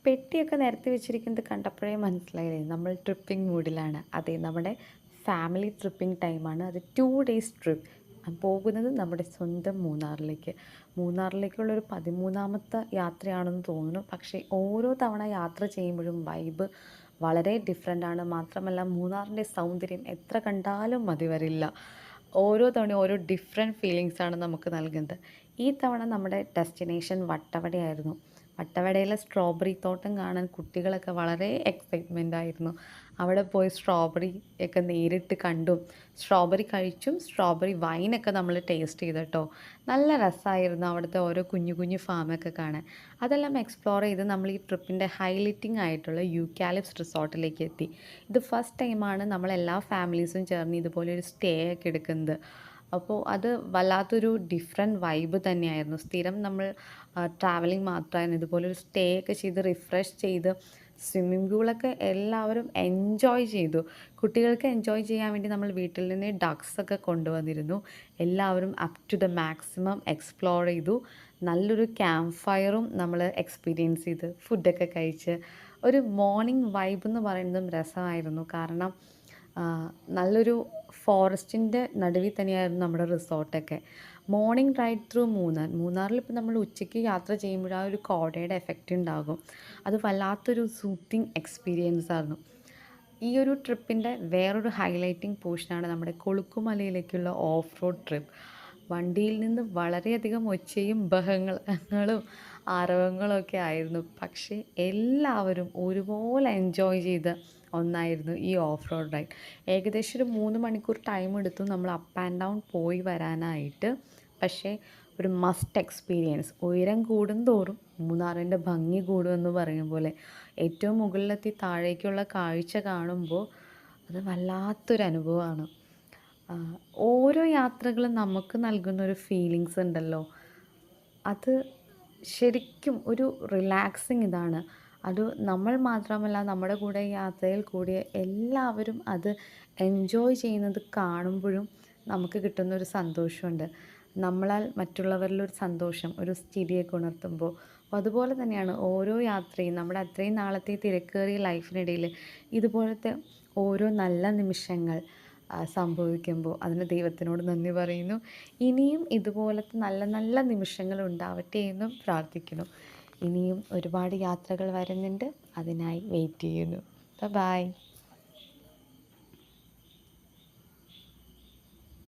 പെട്ടിയൊക്കെ നിരത്തി വെച്ചിരിക്കുന്നത് കണ്ടപ്പോഴേ മനസ്സിലായില്ലേ നമ്മൾ ട്രിപ്പിംഗ് മൂഡിലാണ്. അതെ, നമ്മുടെ ഫാമിലി ട്രിപ്പിംഗ് ടൈമാണ്. അത് 2 ഡേയ്സ് ട്രിപ്പ്. പോകുന്നത് നമ്മുടെ സ്വന്തം മൂന്നാറിലേക്ക്. മൂന്നാറിലേക്കുള്ളൊരു 13ാമത്തെ യാത്രയാണെന്ന് തോന്നുന്നു. പക്ഷേ ഓരോ തവണ യാത്ര ചെയ്യുമ്പോഴും വൈബ് വളരെ ഡിഫറെൻ്റാണ്. മാത്രമല്ല മൂന്നാറിൻ്റെ സൗന്ദര്യം എത്ര കണ്ടാലും മതി വരില്ല. ഓരോ തവണയും ഓരോ ഡിഫറെൻറ്റ് ഫീലിങ്സാണ് നമുക്ക് നൽകുന്നത്. ഈ തവണ നമ്മുടെ ഡെസ്റ്റിനേഷൻ വട്ടവടയായിരുന്നു. വട്ടവടയിലെ സ്ട്രോബെറി തോട്ടം കാണാൻ കുട്ടികളൊക്കെ വളരെ എക്സൈറ്റ്മെൻ്റ് ആയിരുന്നു. അവിടെ പോയി സ്ട്രോബെറി ഒക്കെ നേരിട്ട് കണ്ടും സ്ട്രോബെറി കഴിച്ചും സ്ട്രോബെറി വൈനൊക്കെ നമ്മൾ ടേസ്റ്റ് ചെയ്തു കേട്ടോ. നല്ല രസമായിരുന്നു അവിടുത്തെ ഓരോ കുഞ്ഞു കുഞ്ഞു ഫാമൊക്കെ കാണാൻ. അതെല്ലാം എക്സ്പ്ലോർ ചെയ്ത് നമ്മൾ ഈ ട്രിപ്പിൻ്റെ ഹൈലൈറ്റിംഗ് ആയിട്ടുള്ള യൂക്കാലിപ്സ് റിസോർട്ടിലേക്ക് എത്തി. ഇത് ഫസ്റ്റ് ടൈമാണ് നമ്മളെല്ലാ ഫാമിലീസും ചേർന്ന് ഇതുപോലെ ഒരു സ്റ്റേ ഒക്കെ എടുക്കുന്നത്. അപ്പോൾ അത് വല്ലാത്തൊരു ഡിഫറെൻറ്റ് വൈബ് തന്നെയായിരുന്നു. സ്ഥിരം നമ്മൾ ട്രാവലിംഗ് മാത്രമായിരുന്നു. ഇതുപോലൊരു സ്റ്റേ ഒക്കെ ചെയ്ത് റിഫ്രഷ് ചെയ്ത് സ്വിമ്മിംഗ് പൂളൊക്കെ എല്ലാവരും എൻജോയ് ചെയ്തു. കുട്ടികൾക്ക് എൻജോയ് ചെയ്യാൻ വേണ്ടി നമ്മൾ വീട്ടിൽ നിന്ന് ഡക്സൊക്കെ കൊണ്ടുവന്നിരുന്നു. എല്ലാവരും up to the maximum explore ചെയ്തു. നല്ലൊരു ക്യാമ്പ് ഫയറും നമ്മൾ എക്സ്പീരിയൻസ് ചെയ്ത് ഫുഡൊക്കെ കഴിച്ച് ഒരു മോർണിംഗ് വൈബ് എന്ന് പറയുന്നതും രസമായിരുന്നു. കാരണം നല്ലൊരു ഫോറസ്റ്റിൻ്റെ നടുവിൽ തന്നെയായിരുന്നു നമ്മുടെ റിസോർട്ടൊക്കെ. മോർണിംഗ് റൈഡ് ത്രൂ മൂന്നാറിൽ ഇപ്പോൾ നമ്മൾ ഉച്ചയ്ക്ക് യാത്ര ചെയ്യുമ്പോൾ ആ ഒരു കോടയുടെ എഫക്റ്റ് ഉണ്ടാകും. അത് വല്ലാത്തൊരു സൂത്തിങ് എക്സ്പീരിയൻസ് ആയിരുന്നു. ഈ ഒരു ട്രിപ്പിൻ്റെ വേറൊരു ഹൈലൈറ്റിംഗ് പോർഷനാണ് നമ്മുടെ കൊളുക്കുമലയിലേക്കുള്ള ഓഫ് റോഡ് ട്രിപ്പ്. വണ്ടിയിൽ നിന്ന് വളരെയധികം ഒച്ചയും ബഹളങ്ങളും ആരവങ്ങളൊക്കെ ആയിരുന്നു. പക്ഷേ എല്ലാവരും ഒരുപോലെ എൻജോയ് ചെയ്ത ഒന്നായിരുന്നു ഈ ഓഫ് റോഡ് റൈഡ്. ഏകദേശം ഒരു 3 മണിക്കൂർ ടൈം എടുത്തു നമ്മൾ അപ്പ് ആൻഡ് ഡൗൺ പോയി വരാനായിട്ട്. പക്ഷേ ഒരു മസ്റ്റ് എക്സ്പീരിയൻസ്. ഉയരം കൂടുന്തോറും മൂന്നാറിൻ്റെ ഭംഗി കൂടുമെന്ന് പറയും പോലെ ഏറ്റവും മുകളിലെത്തി താഴേക്കുള്ള കാഴ്ച കാണുമ്പോൾ അത് വല്ലാത്തൊരു അനുഭവമാണ്. ഓരോ യാത്രകളും നമുക്ക് നൽകുന്നൊരു ഫീലിങ്സ് ഉണ്ടല്ലോ, അത് ശരിക്കും ഒരു റിലാക്സിങ് ഇതാണ്. അത് നമ്മൾ മാത്രമല്ല, നമ്മുടെ കൂടെ യാത്രയിൽ കൂടിയ എല്ലാവരും അത് എൻജോയ് ചെയ്യുന്നത് കാണുമ്പോഴും നമുക്ക് കിട്ടുന്നൊരു സന്തോഷമുണ്ട്. നമ്മളാൽ മറ്റുള്ളവരിലൊരു സന്തോഷം, ഒരു ചിരിയൊക്കെ ഉണർത്തുമ്പോൾ. അപ്പോൾ അതുപോലെ തന്നെയാണ് ഓരോ യാത്രയും നമ്മുടെ അത്രയും നാളത്തെ തിരക്കേറിയ ലൈഫിനിടയിൽ ഇതുപോലത്തെ ഓരോ നല്ല നിമിഷങ്ങൾ സംഭവിക്കുമ്പോൾ അതിന് ദൈവത്തിനോട് നന്ദി പറയുന്നു. ഇനിയും ഇതുപോലത്തെ നല്ല നല്ല നിമിഷങ്ങൾ ഉണ്ടാവട്ടെ എന്നും പ്രാർത്ഥിക്കുന്നു. ഇനിയും ഒരുപാട് യാത്രകൾ വരുന്നുണ്ട്, അതിനായി വെയിറ്റ് ചെയ്യുന്നു. ബൈ.